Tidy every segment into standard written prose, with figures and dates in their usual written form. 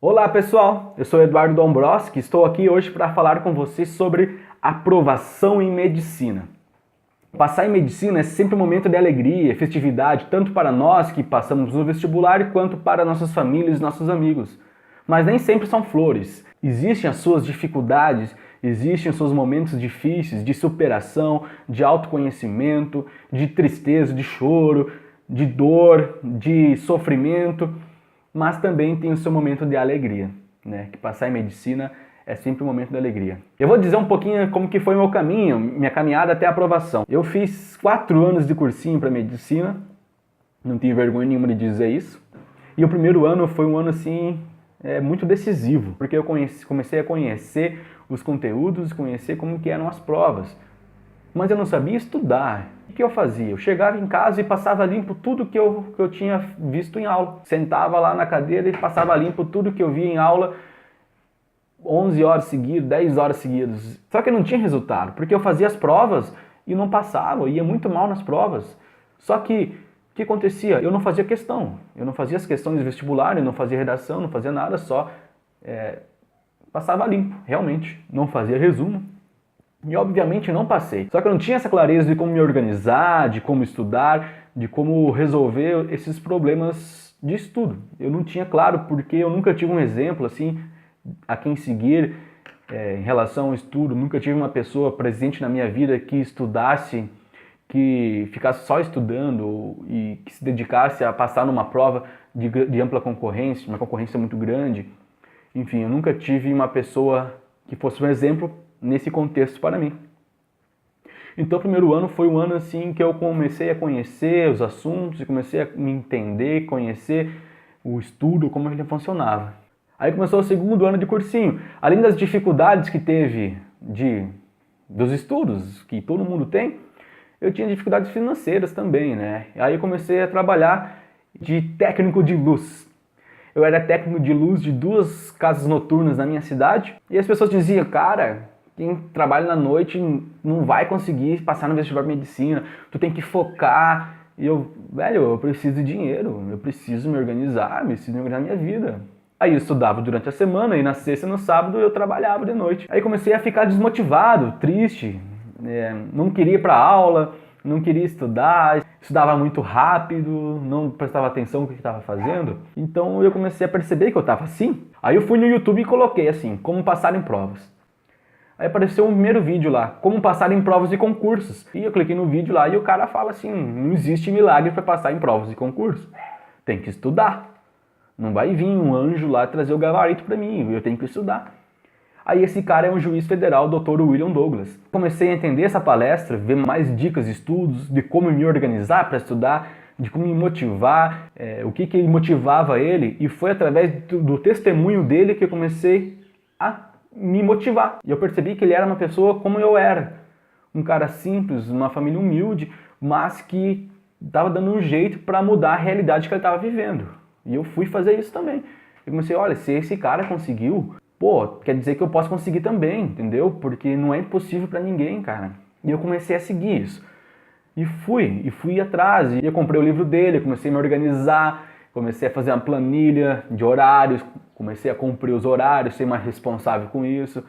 Olá pessoal, eu sou Eduardo Dombrowski e estou aqui hoje para falar com vocês sobre aprovação em medicina. Passar em medicina é sempre um momento de alegria, festividade, tanto para nós que passamos no vestibular quanto para nossas famílias e nossos amigos. Mas nem sempre são flores. Existem as suas dificuldades, existem os seus momentos difíceis de superação, de autoconhecimento, de tristeza, de choro, de dor, de sofrimento. Mas também tem o seu momento de alegria, né? Que passar em medicina é sempre um momento de alegria. Eu vou dizer um pouquinho como que foi o meu caminho, minha caminhada até a aprovação. Eu fiz 4 anos de cursinho para medicina, não tenho vergonha nenhuma de dizer isso. E o primeiro ano foi um ano assim, muito decisivo, porque eu comecei a conhecer os conteúdos, conhecer como que eram as provas. Mas eu não sabia estudar. O que eu fazia? Eu chegava em casa e passava limpo tudo que eu tinha visto em aula. Sentava lá na cadeira e passava limpo tudo que eu via em aula 11 horas seguidas, 10 horas seguidas. Só que não tinha resultado, porque eu fazia as provas e não passava, eu ia muito mal nas provas. Só que o que acontecia? Eu não fazia questão. Eu não fazia as questões de vestibular, eu não fazia redação, não fazia nada, só passava limpo, realmente. Não fazia resumo. E obviamente não passei. Só que eu não tinha essa clareza de como me organizar, de como estudar, de como resolver esses problemas de estudo. Eu não tinha claro porque eu nunca tive um exemplo assim a quem seguir em relação ao estudo. Nunca tive uma pessoa presente na minha vida que estudasse, que ficasse só estudando e que se dedicasse a passar numa prova de ampla concorrência, uma concorrência muito grande. Enfim, eu nunca tive uma pessoa que fosse um exemplo nesse contexto para mim. Então o primeiro ano foi um ano assim que eu comecei a conhecer os assuntos e comecei a me entender, conhecer o estudo, como ele funcionava. Aí começou o segundo ano de cursinho. Além das dificuldades que teve dos estudos, que todo mundo tem, eu tinha dificuldades financeiras também, né? Aí eu comecei a trabalhar de técnico de luz. Eu era técnico de luz de 2 casas noturnas na minha cidade e as pessoas diziam, cara, quem trabalha na noite não vai conseguir passar no vestibular de medicina, tu tem que focar. E eu, velho, eu preciso de dinheiro, eu preciso me organizar minha vida. Aí eu estudava durante a semana e na sexta e no sábado eu trabalhava de noite. Aí comecei a ficar desmotivado, triste, não queria ir para aula, não queria estudar, estudava muito rápido, não prestava atenção no que estava fazendo. Então eu comecei a perceber que eu estava assim. Aí eu fui no YouTube e coloquei assim, como passar em provas. Aí apareceu um primeiro vídeo lá, como passar em provas e concursos. E eu cliquei no vídeo lá e o cara fala assim, não existe milagre para passar em provas e concursos. Tem que estudar. Não vai vir um anjo lá trazer o gabarito para mim, eu tenho que estudar. Aí esse cara é um juiz federal, Dr. William Douglas. Comecei a entender essa palestra, ver mais dicas, estudos, de como me organizar para estudar, de como me motivar, o que motivava ele. E foi através do testemunho dele que eu comecei a me motivar. E eu percebi que ele era uma pessoa como eu era. Um cara simples, uma família humilde, mas que estava dando um jeito para mudar a realidade que ele estava vivendo. E eu fui fazer isso também. Eu comecei, olha, se esse cara conseguiu, pô, quer dizer que eu posso conseguir também, entendeu? Porque não é impossível para ninguém, cara. E eu comecei a seguir isso. E fui atrás. E eu comprei o livro dele, comecei a me organizar, comecei a fazer uma planilha de horários, comecei a cumprir os horários, ser mais responsável com isso.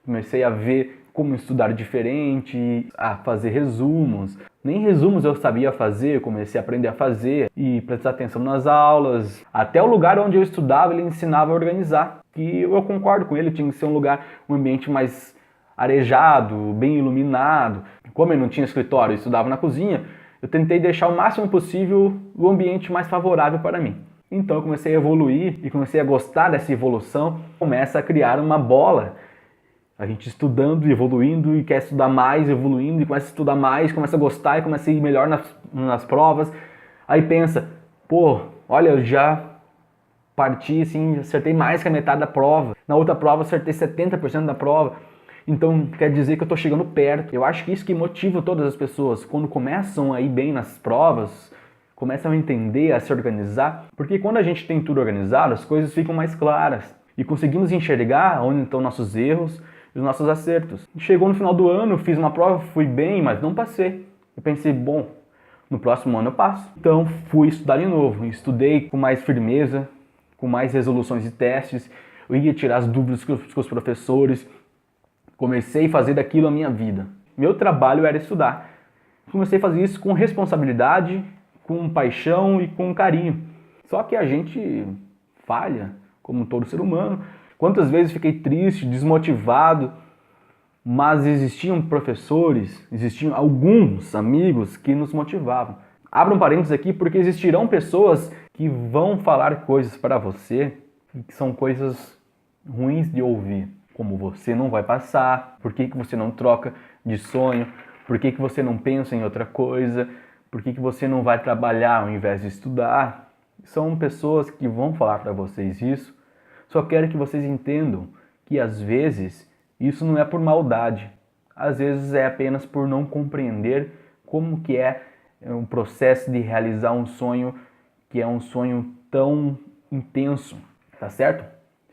Comecei a ver como estudar diferente, a fazer resumos. Nem resumos eu sabia fazer, eu comecei a aprender a fazer e prestar atenção nas aulas. Até o lugar onde eu estudava, ele ensinava a organizar. E eu concordo com ele, tinha que ser um lugar, um ambiente mais arejado, bem iluminado. Como eu não tinha escritório e estudava na cozinha, eu tentei deixar o máximo possível o ambiente mais favorável para mim. Então eu comecei a evoluir e comecei a gostar dessa evolução. Começa a criar uma bola. A gente estudando, evoluindo e quer estudar mais, evoluindo e começa a estudar mais, começa a gostar e começa a ir melhor nas provas. Aí pensa, pô, olha, eu já parti assim, acertei mais que a metade da prova. Na outra prova acertei 70% da prova. Então quer dizer que eu estou chegando perto. Eu acho que isso que motiva todas as pessoas quando começam a ir bem nas provas, começam a entender, a se organizar. Porque quando a gente tem tudo organizado, as coisas ficam mais claras. E conseguimos enxergar onde estão nossos erros e os nossos acertos. Chegou no final do ano, fiz uma prova, fui bem, mas não passei. Eu pensei, bom, no próximo ano eu passo. Então fui estudar de novo. Estudei com mais firmeza, com mais resoluções de testes, eu ia tirar as dúvidas com os professores, comecei a fazer daquilo a minha vida. Meu trabalho era estudar. Comecei a fazer isso com responsabilidade, com paixão e com carinho. Só que a gente falha, como todo ser humano. Quantas vezes fiquei triste, desmotivado, mas existiam professores, existiam alguns amigos que nos motivavam. Abra um parênteses aqui porque existirão pessoas que vão falar coisas para você que são coisas ruins de ouvir. Como você não vai passar, por que você não troca de sonho, por que você não pensa em outra coisa, por que você não vai trabalhar ao invés de estudar. São pessoas que vão falar para vocês isso. Só quero que vocês entendam que às vezes isso não é por maldade. Às vezes é apenas por não compreender como que é um processo de realizar um sonho que é um sonho tão intenso, tá certo?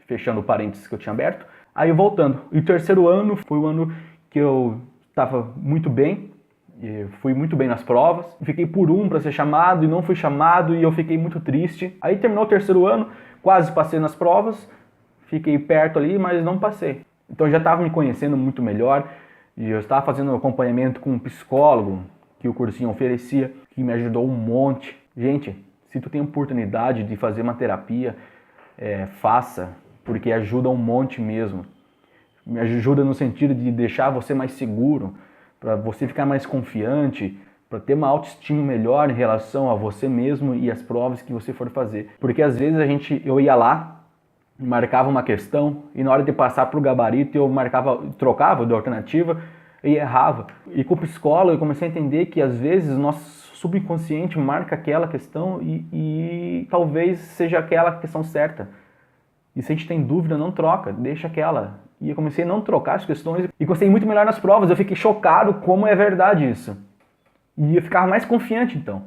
Fechando o parênteses que eu tinha aberto. Aí voltando, e o terceiro ano foi o ano que eu estava muito bem, fui muito bem nas provas, fiquei por para ser chamado e não fui chamado e eu fiquei muito triste. Aí terminou o terceiro ano, quase passei nas provas, fiquei perto ali, mas não passei. Então eu já estava me conhecendo muito melhor e eu estava fazendo um acompanhamento com um psicólogo que o cursinho oferecia, que me ajudou um monte. Gente, se tu tem oportunidade de fazer uma terapia, faça, porque ajuda um monte mesmo. Me ajuda no sentido de deixar você mais seguro, para você ficar mais confiante, para ter uma autoestima melhor em relação a você mesmo e as provas que você for fazer. Porque às vezes eu ia lá, marcava uma questão e na hora de passar para o gabarito eu trocava de alternativa e errava. E com o psicólogo eu comecei a entender que às vezes o nosso subconsciente marca aquela questão e talvez seja aquela questão certa. E se a gente tem dúvida, não troca, deixa aquela. E eu comecei a não trocar as questões e gostei muito melhor nas provas. Eu fiquei chocado como é verdade isso. E eu ficava mais confiante então.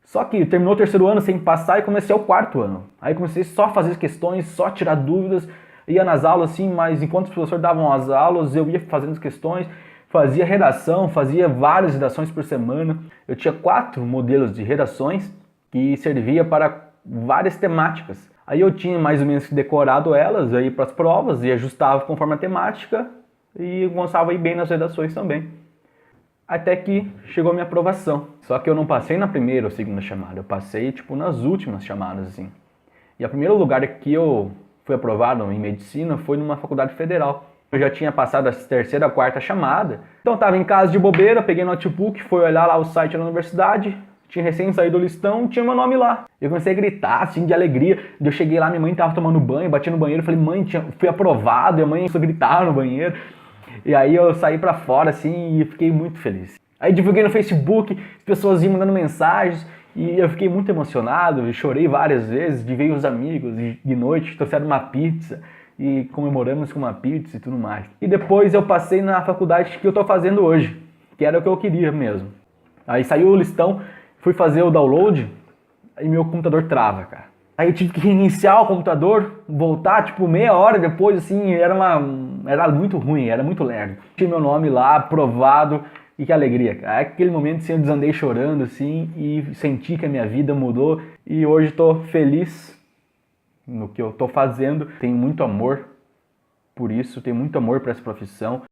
Só que terminou o terceiro ano sem passar e comecei o quarto ano. Aí comecei só a fazer questões, só tirar dúvidas. Ia nas aulas assim, mas enquanto os professores davam as aulas, eu ia fazendo as questões, fazia redação, fazia várias redações por semana. Eu tinha 4 modelos de redações que servia para várias temáticas. Aí eu tinha mais ou menos decorado elas aí para as provas e ajustava conforme a temática e gostava ir bem nas redações também. Até que chegou a minha aprovação. Só que eu não passei na primeira ou segunda chamada, eu passei nas últimas chamadas assim. E o primeiro lugar que eu fui aprovado em medicina foi numa faculdade federal. Eu já tinha passado a terceira, a quarta chamada. Então eu estava em casa de bobeira, peguei o notebook, fui olhar lá o site da universidade, tinha recém saído do listão, tinha meu nome lá. Eu comecei a gritar, assim, de alegria. Eu cheguei lá, minha mãe estava tomando banho, bati no banheiro, falei, mãe, fui aprovado. E a mãe começou a gritar no banheiro. E aí eu saí pra fora, assim, e fiquei muito feliz. Aí divulguei no Facebook, as pessoas iam mandando mensagens, e eu fiquei muito emocionado, eu chorei várias vezes, de ver os amigos, de noite trouxeram uma pizza, e comemoramos com uma pizza e tudo mais. E depois eu passei na faculdade que eu tô fazendo hoje, que era o que eu queria mesmo. Aí saiu o listão, fui fazer o download, aí meu computador trava, cara. Aí eu tive que reiniciar o computador, voltar tipo meia hora depois, assim, era muito ruim, era muito lerdo. Tinha meu nome lá, aprovado, e que alegria, cara. Aquele momento assim, eu desandei chorando, assim, e senti que a minha vida mudou, e hoje estou feliz no que eu estou fazendo. Tenho muito amor por isso, tenho muito amor por essa profissão.